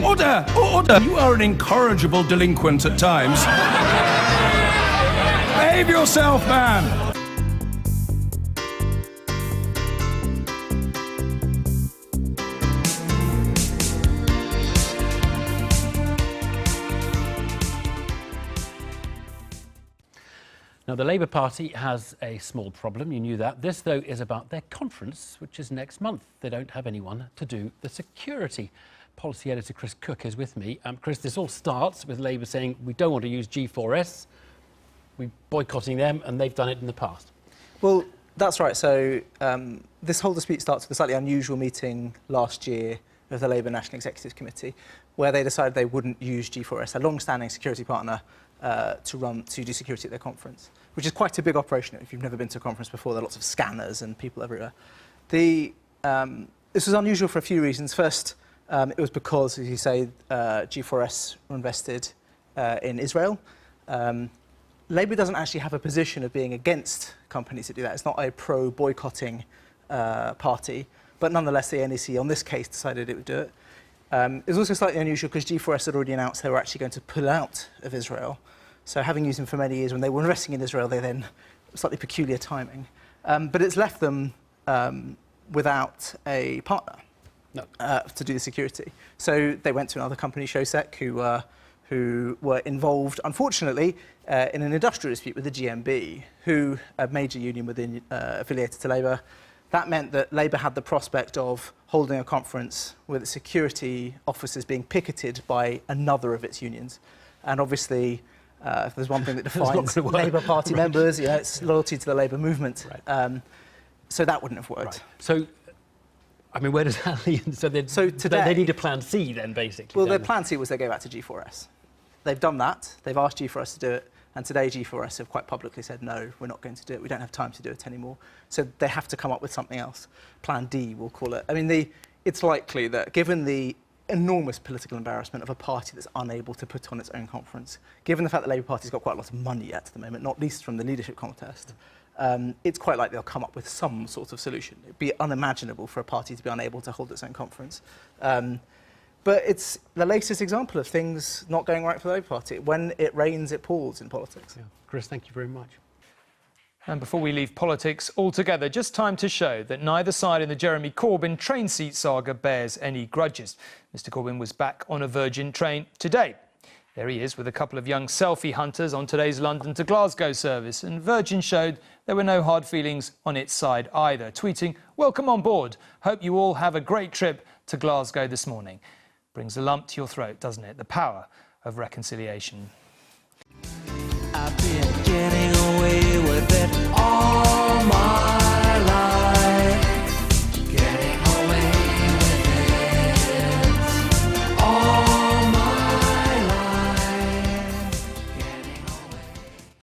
Order! Order! You are an incorrigible delinquent at times. Behave yourself, man! Now, the Labour Party has a small problem, you knew that. This, though, is about their conference, which is next month. They don't have anyone to do the security. Policy editor Chris Cook is with me. Chris, this all starts with Labour saying we don't want to use G4S. We're boycotting them, and they've done it in the past. Well, that's right. So this whole dispute starts with a slightly unusual meeting last year of the Labour National Executive Committee, where they decided they wouldn't use G4S, a long-standing security partner, to do security at their conference, which is quite a big operation. If you've never been to a conference before, there are lots of scanners and people everywhere. This was unusual for a few reasons. First, it was because, as you say, G4S were invested in Israel. Labour doesn't actually have a position of being against companies that do that. It's not a pro-boycotting party, but nonetheless, the NEC on this case decided it would do it. It was also slightly unusual because G4S had already announced they were actually going to pull out of Israel. So having used them for many years, when they were investing in Israel, they then slightly peculiar timing. But it's left them without a partner to do the security. So they went to another company, Shosec, who were involved, unfortunately, in an industrial dispute with the GMB, who a major union within affiliated to Labour. That meant that Labour had the prospect of holding a conference with its security officers being picketed by another of its unions. And obviously, if there's one thing that defines Labour Party members, it's loyalty to the Labour movement. Right. So that wouldn't have worked. Right. So, I mean, where does that lead? So today, they need a plan C then, basically. Well, their plan C was they go back to G4S. They've done that. They've asked G4S to do it. And today, G4S have quite publicly said, no, we're not going to do it. We don't have time to do it anymore. So they have to come up with something else. Plan D, we'll call it. I mean, it's likely that given the enormous political embarrassment of a party that's unable to put on its own conference, given the fact that the Labour Party's got quite a lot of money at the moment, not least from the leadership contest, it's quite likely they'll come up with some sort of solution. It'd be unimaginable for a party to be unable to hold its own conference. But it's the latest example of things not going right for the Labour Party. When it rains, it pours in politics. Yeah. Chris, thank you very much. And before we leave politics altogether, just time to show that neither side in the Jeremy Corbyn train seat saga bears any grudges. Mr Corbyn was back on a Virgin train today. There he is with a couple of young selfie hunters on today's London to Glasgow service, and Virgin showed there were no hard feelings on its side either, tweeting, "Welcome on board. Hope you all have a great trip to Glasgow this morning." Brings a lump to your throat, doesn't it? The power of reconciliation. I've been